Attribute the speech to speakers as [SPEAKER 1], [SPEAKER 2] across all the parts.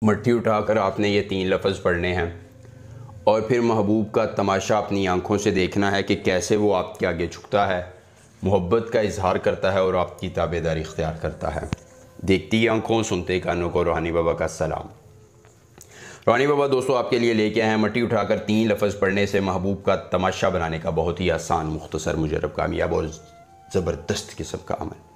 [SPEAKER 1] मट्टी उठाकर आपने ये 3 लफ्ज़ पढ़ने हैं और फिर महबूब का तमाशा अपनी आंखों से देखना है कि कैसे वो आपके आगे झुकता है, मोहब्बत का इजहार करता है और आपकी ताबेदारी इख्तियार करता है। देखती आंखों, सुनते कानों को रूहानी बाबा का सलाम। रूहानी बाबा दोस्तों आपके लिए लेके आए हैं मट्टी उठाकर 3 लफ्ज़ पढ़ने से महबूब का तमाशा बनाने का बहुत ही आसान, मुख्तसर, मुजर्रब, कामयाब और ज़बरदस्त किस्म का अमल।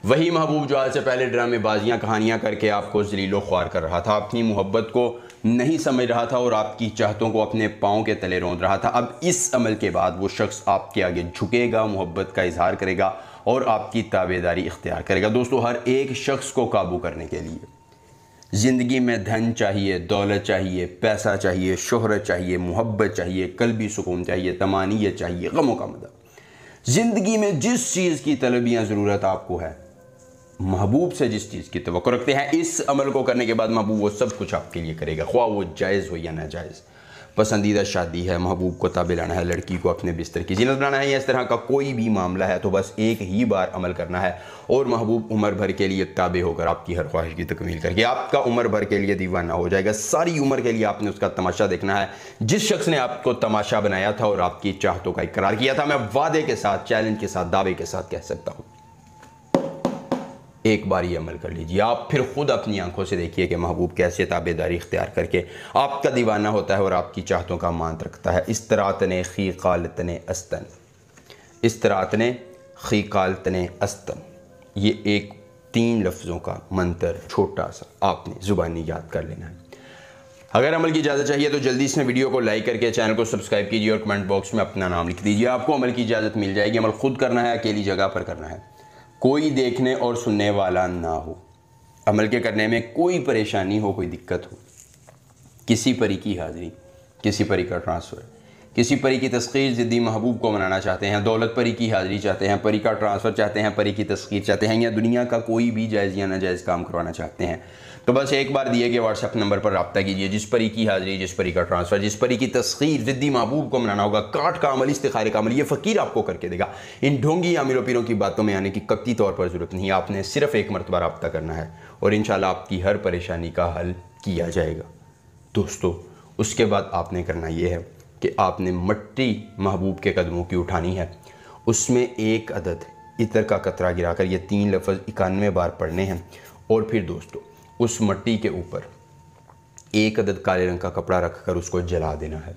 [SPEAKER 1] वही महबूब जो आज से पहले ड्रामेबाजियाँ, कहानियाँ करके आपको ज़लीलो ख्वार कर रहा था, अपनी मोहब्बत को नहीं समझ रहा था और आपकी चाहतों को अपने पाँव के तले रौंद रहा था। अब इस अमल के बाद वो शख्स आपके आगे झुकेगा, मोहब्बत का इजहार करेगा और आपकी ताबेदारी इख्तियार करेगा। दोस्तों, हर एक शख्स को काबू करने के लिए ज़िंदगी में धन चाहिए, दौलत चाहिए, पैसा चाहिए, शोहरत चाहिए, मोहब्बत चाहिए, कल्बी सुकून चाहिए, तमानियत चाहिए, गमों का मदद। ज़िंदगी में जिस चीज़ की तलबियाँ ज़रूरत आपको है, महबूब से जिस चीज़ की तवक्को रखते हैं, इस अमल को करने के बाद महबूब वो सब कुछ आपके लिए करेगा, ख्वाह वो जायज़ हो या नाजायज़। पसंदीदा शादी है, महबूब को ताबे लाना है, लड़की को अपने बिस्तर की जीनत बनाना है, या इस तरह का कोई भी मामला है तो बस एक ही बार अमल करना है और महबूब उम्र भर के लिए ताबे होकर आपकी हर ख्वाहिश की तकमील करके आपका उम्र भर के लिए दीवाना हो जाएगा। सारी उम्र के लिए आपने उसका तमाशा देखना है, जिस शख्स ने आपको तमाशा बनाया था और आपकी चाहतों का इकरार किया था। मैं वादे के साथ, चैलेंज के साथ, दावे के साथ कह सकता हूँ, एक बार ये अमल कर लीजिए। आप फिर खुद अपनी आंखों से देखिए कि महबूब कैसे ताबेदारी इख्तियार करके आपका दीवाना होता है और आपकी चाहतों का मान रखता है। इस्तरातने खीकालतने अस्तन, इस्तरातने खीकालतने अस्तन, ये एक 3 लफ्ज़ों का मंत्र छोटा सा आपने ज़ुबानी याद कर लेना है। अगर अमल की इजाज़त चाहिए तो जल्दी से वीडियो को लाइक करके चैनल को सब्सक्राइब कीजिए और कमेंट बॉक्स में अपना नाम लिख दीजिए। आपको अमल की इजाज़त मिल जाएगी। अमल खुद करना है, अकेली जगह पर करना है, कोई देखने और सुनने वाला ना हो। अमल के करने में कोई परेशानी हो, कोई दिक्कत हो, किसी परी की हाज़िरी, किसी परी का ट्रांसफ़र, किसी परी की तस्खीर, ज़िद्दी महबूब को मनाना चाहते हैं, दौलत परी की हाज़िरी चाहते हैं, परी का ट्रांसफ़र चाहते हैं, परी की तस्खीर चाहते हैं, या दुनिया का कोई भी जायज़ या नाजायज़ काम करवाना चाहते हैं, तो बस एक बार दिए गए व्हाट्सएप नंबर पर रब्ता कीजिए। जिस परी की हाज़िरी, जिस परी का ट्रांसफ़र, जिस परी की तस्खीर, ज़िद्दी महबूब को मनाना होगा, काट का अमल, इस्तिखारे का अमल, ये फ़कीर आपको करके देगा। इन ढोंगी आमिरों पीरों की बातों में आने की कतई तौर पर ज़रूरत नहीं। आपने सिर्फ़ एक मरतबा रब्ता करना है और इंशाअल्लाह आपकी हर परेशानी का हल किया जाएगा। दोस्तों, उसके बाद आपने करना ये है कि आपने मट्टी महबूब के कदमों की उठानी है, उसमें एक अदद इतर का कतरा गिराकर ये 3 लफ्ज़ 91 बार पढ़ने हैं और फिर दोस्तों उस मट्टी के ऊपर एक अदद काले रंग का कपड़ा रखकर उसको जला देना है।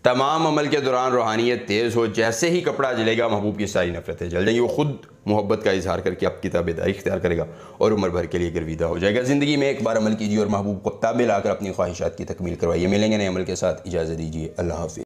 [SPEAKER 1] तमाम अमल के दौरान रूहानियत तेज़ हो, जैसे ही कपड़ा जलेगा महबूब की सारी नफरतें जल जाएंगी। वो खुद मोहब्बत का इजहार करके आपकी ताबेदारी इख्तियार करेगा और उम्र भर के लिए गर्विदा हो जाएगा। ज़िंदगी में एक बार अमल कीजिए और महबूब को ताबे लाकर अपनी ख्वाहिशात की तकमील करवाइए। मिलेंगे नए अमल के साथ, इजाज़त दीजिए। अल्लाह हाफ़िज़।